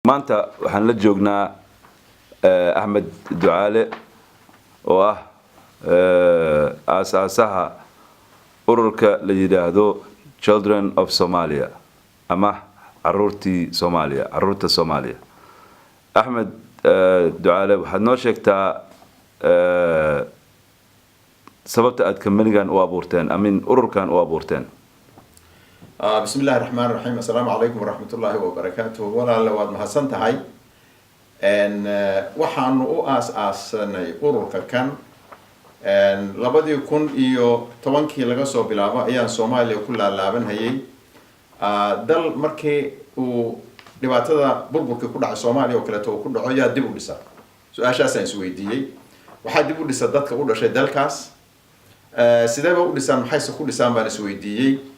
maanta waxaan la joognaa Ahmed Ducaale oo ah aasaasaha ururka la yiraahdo Children of Somalia ama caruurta Soomaaliya. Ahmed Ducaale waxaad noo sheegtaa sababta aad kamanigan u abuurteen ururkan u abuurteen. بسم الله الرحمن الرحيم السلام عليكم ورحمة الله وبركاته ولا لواد محسن تهاي إن وحنا أساسنا أورك كان إن لابد يكون طبعا كي لقصوا بلعبة أيام سوماليا كلها لعبن هي دل مركي ولبعتها بربك كل على سوماليا وكلته كل عيا دبوا لسا أساسا سويدي وحد دبوا لسا ضد كقول شيء دلكاس سيدا بقول لسا محيس كل لسا بال سويدي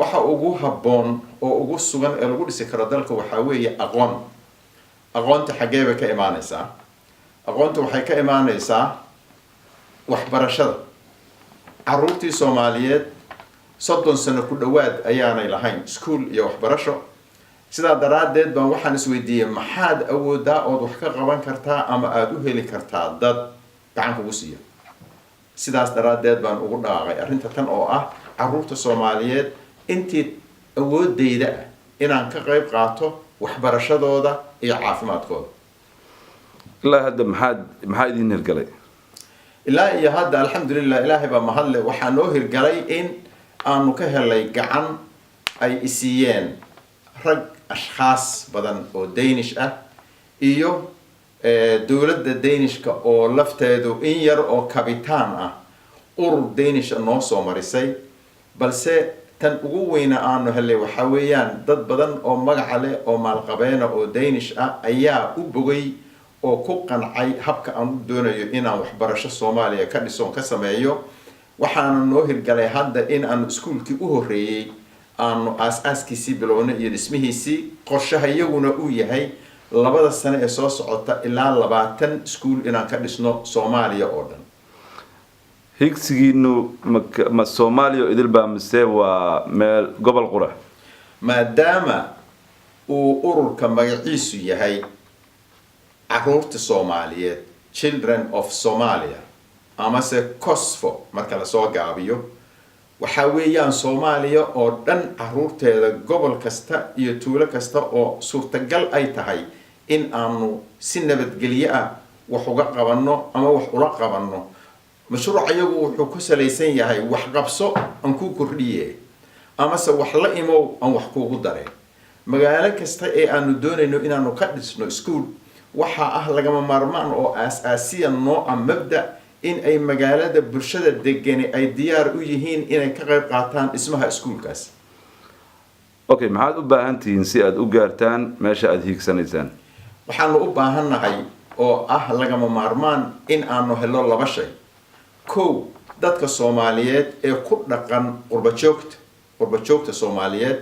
waxa ugu habboon oo ugu sugan ee lagu dhisi karo dalka waxa weeye aqoonta xageeba ka imaanaysa aqoontu waxay ka imaanaysaa waxbarashada caruurtii Soomaaliyeed 30 sano ku dhawaad ayaanay lahayn school iyo waxbarasho sida daraadeed baan waxaan isweydiiyay maxaad awoodaa oo wax ka qaban kartaa ama aad u heli kartaa dad gacan kugu siiyo sidaas daraadeed baan ugu dhaaqay arrinta tan oo ah caruurta Soomaaliyeed intii awoodeyda inaan ka qayb qaato waxbarashadooda iyo caafimaadkooda ilaa hadda maxaa idin hirgalay ilaa iyo hadda alxamdulillah ilaahay baa mahadle waxaa noo hirgalay in aanu ka helay gacan ay isiiyeen rag ashxaas badan oo Danish ah iyo dawladda Danishka oo lafteedu in yar oo kabitaan ah urur Danish noo soo marisay balse tan ugu weyna aanu helay waxa weeyaan dad badan oo magac leh oo maalqabeena oo Danish ah ayaa u bogay oo ku qancay habka aan doonayo inaan waxbarasho Soomaaliya ka dhiso ka sameeyo waxaana noo hirgalay hadda in aan iskuulkii u horeeyay aanu aasaaskiisii bilowna iyo dhismihiisii qorshahayaguna uu yahay 2 sano ee soo socota ilaa 20 iskuul inaan ka dhisno Soomaaliya oo dhan higsigiinu ma Soomaaliya idil baa mise waa meel gobol qura maadaama uu ururka magaciisu yahay caruurta Soomaaliyeed Children of Somalia ama se COSFO marka la soo gaabiyo waxa weeyaan Soomaaliya oo dhan caruurteeda gobol kasta iyo tuulo kasta oo suurtagal ay tahay in aanu si nabadgelyo ah wax uga qabanno ama wax ula qabanno مشروع يجو وحكوسليسين يهاي وحقبصو أنكو كردية أما سوح لا إمو أن وحكو قدره مجالك استأي أن دون إنه إن نقدس إنه سكول وحا أهل جماعة مرمان أو أساسيا نوع مبدأ إن أي مجالات برشة الدجاني أي ديار وجهين إن كغير قاطان اسمها سكول كاس. أوكي معاد أبا أنتي نسيت أوجرتان ماشى أديك سنتين. وحنا أبا هنهاي أو أهل جماعة مرمان إن أنه هلا الله بشيء. كو dadka Soomaaliyeed ee ku dhaqan qurba-joogta Soomaaliyeed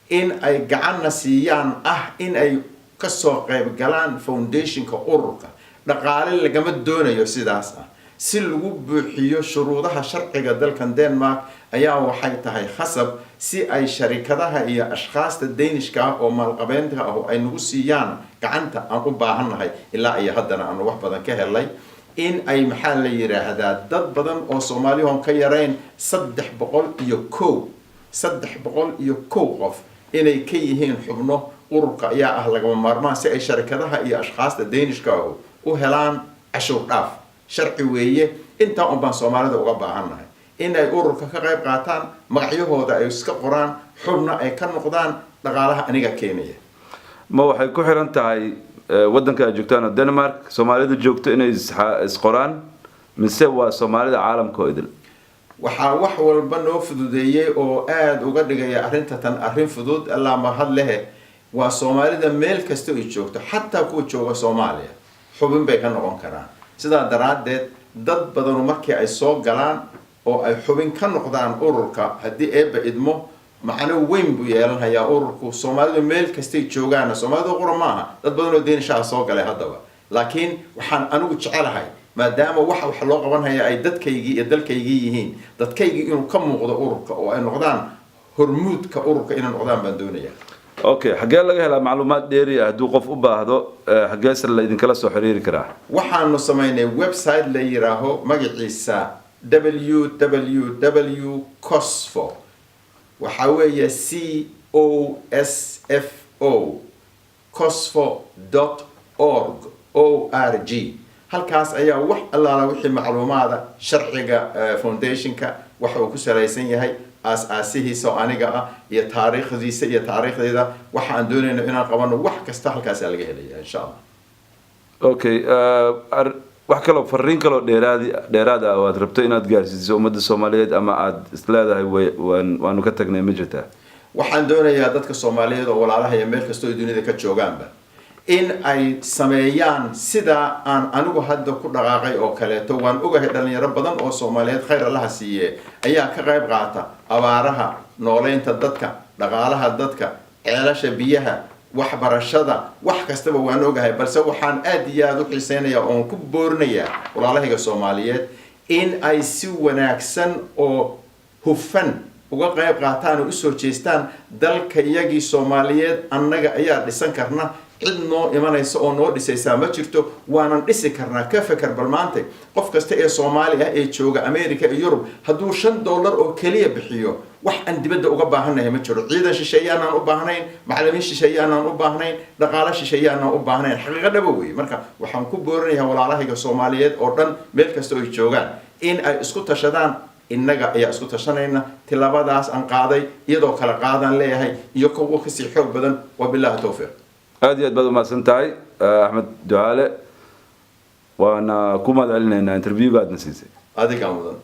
in ay gacan siiyaan in ay ka soo qayb galaan foundationka ururka dhaqaale lagama doonayo sidaas si lagu buuxiyo shuruudaha sharciga dalkan Denmark ayaa waxay tahay khasab si ay sharikadaha iyo ashxaasta Danishka oo maalqabeenta ah ay nagu siiyaan gacanta aan u baahanahay ilaa ay haddana aan wax badan ka helay in ay maxaa la yiraahdaa dad badan oo Soomaaliyeed ka yareen 301 qof inay ka yihiin xubno ururka ayaa ah laga maarmaan si ay sharikadaha iyo ashxaasta Danishka u helaan cashuur dhaaf sharci weeye inta oo baan Soomaalida uga baahanahay in ay ururka ka qayb qaataan magacyahooda ay iska qoraan xubno ay ka noqdaan dhaqaalaha aniga keenaya ma waxay ku xiran tahay waddanka ay joogtaan Denmark Soomaalida joogto inay isqoraan mise waa Soomaalida caalamka oo idil waxa wax walba noo fududeeyay oo aad uga dhigaya arrinta tan arrin fudud alla ma had leh waa Soomaalida meel kasta ay joogto xataa kuwa jooga Soomaaliya xubin bay ka noqon karaan sida daraadeed dad badan markii ay soo galaan oo ay xubin ka noqdaan ururka hadii eeba idmo macna weyn buu yeelanayaa ururku Soomaalidu meel kastay joogaan Soomaalidu qura maaha dad badan oo Danish soo galay hadaba laakiin waxaan anigu jecelahay maadaama wax loo qabanaya ay dadkaygii iyo dalkaygii yihiin dadkaygii inuu ka muuqdo ururka oo ay noqdaan hormuudka ururka inay noqdaan baan doonayaa اوكي حاجه laga helaa macluumaad dheeri ah haduu qof u baahdo xagees la idin kala soo xiriiri karaa waxaanu sameynay website la yiraaho magaciisa www.cosfo waxa weeye cosfo.org halkaas ayaa wax allaala wixii macluumaada sharciga foundationka waxa uu ku salaysan yahay aasihiisa aniga ah iyo taariikhdiisa iyo taariikhdeeda waxa aan doonayno inaan qabano wax kasta halkaas laga helayaa insha Allah okay wax kale fariin kale dheeraad ah oo aad rabto inaad gaarsiiso ummadda Soomaaliyeed ama aad isleedahay waanu ka tagnay ma jirtaa waxaan doonayaa dadka Soomaaliyeed oo walaalaha iyo meel kasta oo dunida ka joogaanba in ay sameeyaan sida aan anigu hadda ku dhaqaaqay oo kaleeto waan ogahay dhalinyaro badan oo Soomaaliyeed khayr Allah siiye ayaa ka qayb qaata abaaraha nooleynta dadka dhaqaalaha dadka ceelasha biyaha waxbarashada wax kastaba waan ogahay balse waxaan aad iyo aad u xiiseynayaa oo ku boorinayaa walaalahayga Soomaaliyeed in ay si wanaagsan oo hufan uga qayb qaataan oo u soo jeestaan dalka iyagii Soomaaliyeed annaga ayaa dhisan karna cid noo imanaysa oo noo dhisaysa ma jirto waanan dhisi karnaa ka fakar bal maanta qof kasta ee Soomaali ah ee jooga America iyo Yurub haduu $5 oo kaliya bixiyo wax aan dibadda uga baahanahay ma jiro ciidan shisheeyaan aan u baahnayn macallimiin shisheeyaan aan u baahnayn dhaqaale shisheeyaan aan u baahnayn xaqiiqada weey marka waxaan ku boorinayaa walaalahayga Soomaaliyeed oo dhan meel kasta oo ay joogaan in ay isku tashadaan innaga ayaa isku tashanayna tilabadaas aan qaaday iyadoo kala qaadan leeyahay iyo kuwa ka sii xoog badan wabillahi tawfiiq aad iyo aad baad umahadsantahay Axmed Ducaale waana ku mahadcelinaynaa interviewga aad na siisay adiga mudan